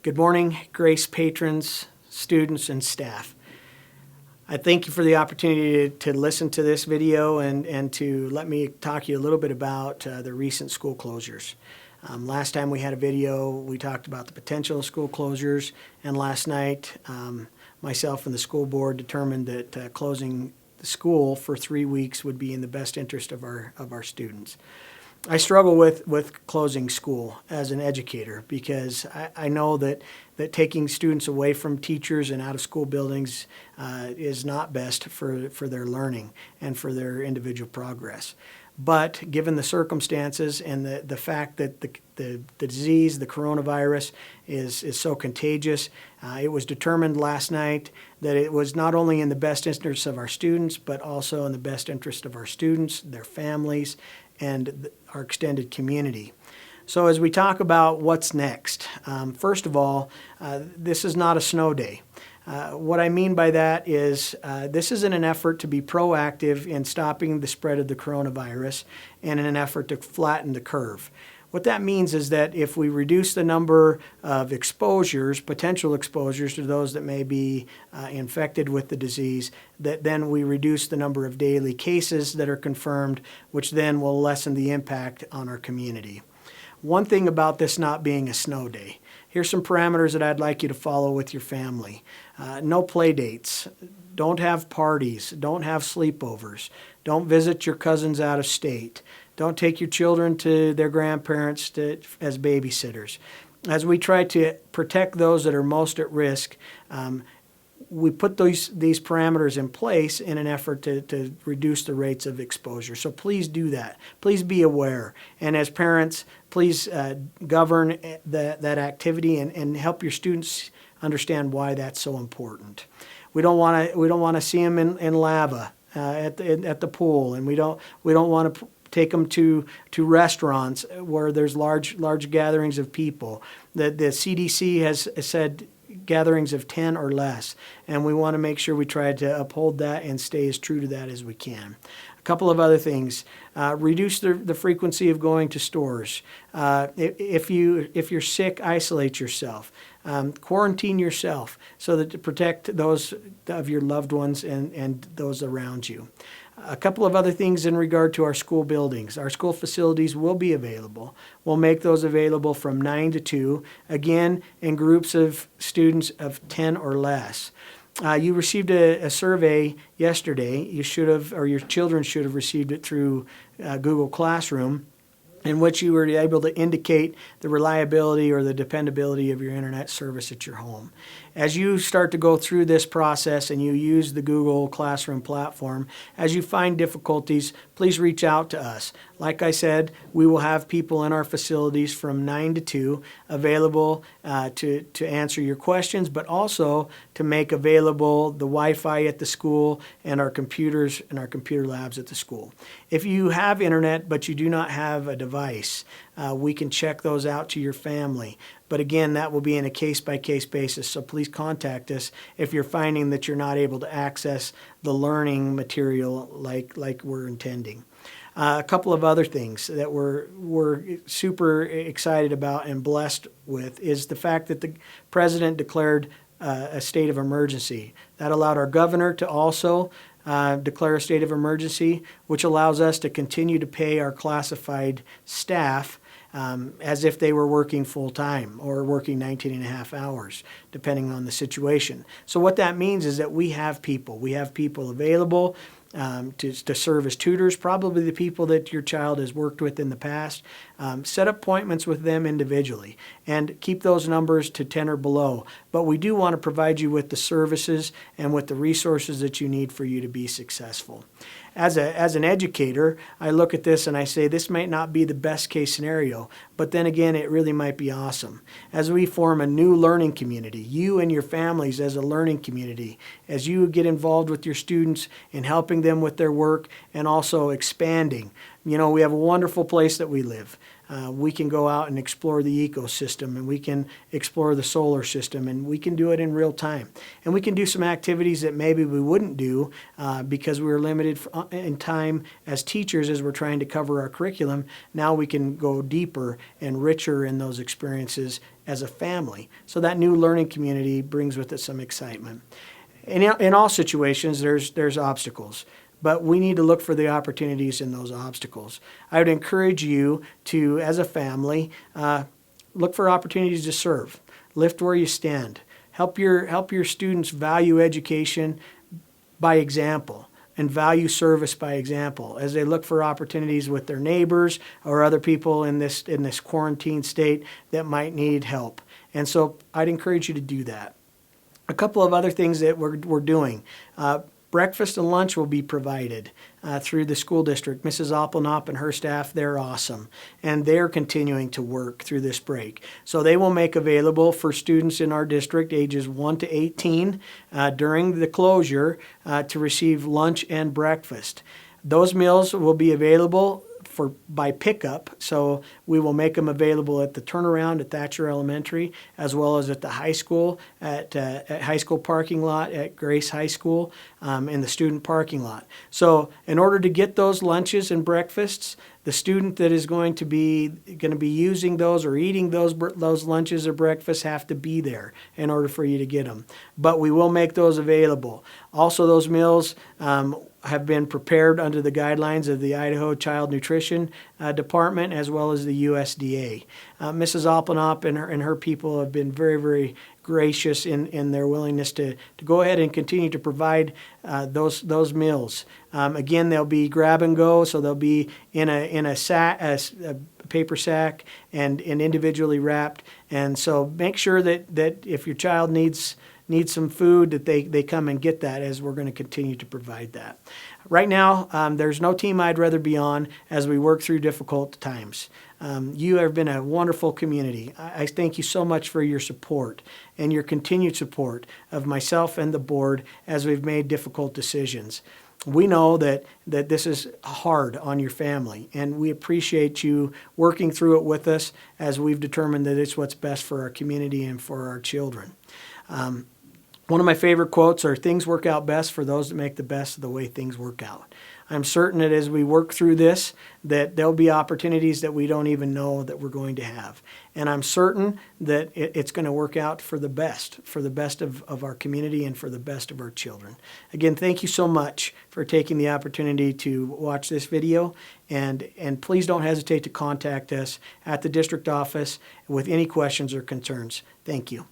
Good morning, Grace patrons, students, and staff. I thank you for the opportunity to listen to this video and to let me talk to you a little bit about the recent school closures. Last time we had a video, we talked about the potential of school closures, and last night myself and the school board determined that closing the school for 3 weeks would be in the best interest of our students. I struggle with closing school as an educator because I know that taking students away from teachers and out of school buildings is not best for their learning and for their individual progress. But given the circumstances and the fact that the disease, the coronavirus, is so contagious, it was determined last night that it was not only in the best interest of our students, but also in the best interest of our students, their families, and our extended community. So as we talk about what's next, first of all, this is not a snow day. What I mean by that is this is in an effort to be proactive in stopping the spread of the coronavirus and in an effort to flatten the curve. What that means is that if we reduce the number of exposures, potential exposures to those that may be infected with the disease, that then we reduce the number of daily cases that are confirmed, which then will lessen the impact on our community. One thing about this not being a snow day, here's some parameters that I'd like you to follow with your family. No play dates, don't have parties, don't have sleepovers, don't visit your cousins out of state, don't take your children to their grandparents as babysitters. As we try to protect those that are most at risk, we put these parameters in place in an effort to reduce the rates of exposure. So please do that. Please be aware. And as parents, please govern that activity and help your students understand why that's so important. We don't want to see them in lava at the pool, and we don't want to take them to restaurants where there's large gatherings of people. The CDC has said gatherings of 10 or less, and we want to make sure we try to uphold that and stay as true to that as we can. A couple of other things: reduce the frequency of going to stores. If you're sick, isolate yourself. Quarantine yourself so that to protect those of your loved ones and those around you. A couple of other things in regard to our school buildings. Our school facilities will be available. We'll make those available from 9 to 2, again, in groups of students of 10 or less. You received a survey yesterday. You should have, or your children should have received it through Google Classroom, in which you were able to indicate the reliability or the dependability of your internet service at your home. As you start to go through this process and you use the Google Classroom platform, as you find difficulties, please reach out to us. Like I said, we will have people in our facilities from 9 to 2 available to answer your questions, but also to make available the Wi-Fi at the school and our computers and our computer labs at the school. If you have internet but you do not have a device, we can check those out to your family. But again, that will be in a case-by-case basis, so please contact us if you're finding that you're not able to access the learning material like we're intending. A couple of other things that we're super excited about and blessed with is the fact that the President declared a state of emergency. That allowed our governor to also declare a state of emergency, which allows us to continue to pay our classified staff as if they were working full-time or working 19 and a half hours, depending on the situation. So what that means is that we have people available to serve as tutors, probably the people that your child has worked with in the past. Set appointments with them individually and keep those numbers to 10 or below. But we do want to provide you with the services and with the resources that you need for you to be successful. As an educator, I look at this and I say this might not be the best case scenario, but then again, it really might be awesome. As we form a new learning community, you and your families as a learning community, as you get involved with your students in helping them with their work and also expanding. You know, we have a wonderful place that we live. We can go out and explore the ecosystem, and we can explore the solar system, and we can do it in real time. And we can do some activities that maybe we wouldn't do because we were limited in time as teachers as we're trying to cover our curriculum. Now we can go deeper and richer in those experiences as a family. So that new learning community brings with it some excitement. In all situations, there's obstacles, but we need to look for the opportunities in those obstacles. I would encourage you to, as a family, look for opportunities to serve. Lift where you stand. Help your students value education by example and value service by example as they look for opportunities with their neighbors or other people in this quarantine state that might need help. And so I'd encourage you to do that. A couple of other things that we're doing. Breakfast and lunch will be provided through the school district. Mrs. Oppelnop and her staff, they're awesome, and they're continuing to work through this break. So they will make available for students in our district ages 1 to 18 during the closure to receive lunch and breakfast. Those meals will be available by pickup, so we will make them available at the turnaround at Thatcher Elementary, as well as at the high school, at high school parking lot at Grace High School, in the student parking lot. So in order to get those lunches and breakfasts, the student that is going to be using those or eating those lunches or breakfasts have to be there in order for you to get them. But we will make those available. Also, those meals have been prepared under the guidelines of the Idaho Child Nutrition Department as well as the USDA. Mrs. Oppelnop and her people have been very, very gracious in their willingness to go ahead and continue to provide those meals. Again, they'll be grab and go, so they'll be in a sack, a paper sack, and individually wrapped. And so make sure that if your child needs some food, that they come and get that, as we're going to continue to provide that. Right now, there's no team I'd rather be on as we work through difficult times. You have been a wonderful community. I thank you so much for your support and your continued support of myself and the board as we've made difficult decisions. We know that this is hard on your family, and we appreciate you working through it with us as we've determined that it's what's best for our community and for our children. One of my favorite quotes are, "Things work out best for those that make the best of the way things work out." I'm certain that as we work through this, that there'll be opportunities that we don't even know that we're going to have. And I'm certain that it's going to work out for the best of our community and for the best of our children. Again, thank you so much for taking the opportunity to watch this video. And please don't hesitate to contact us at the district office with any questions or concerns. Thank you.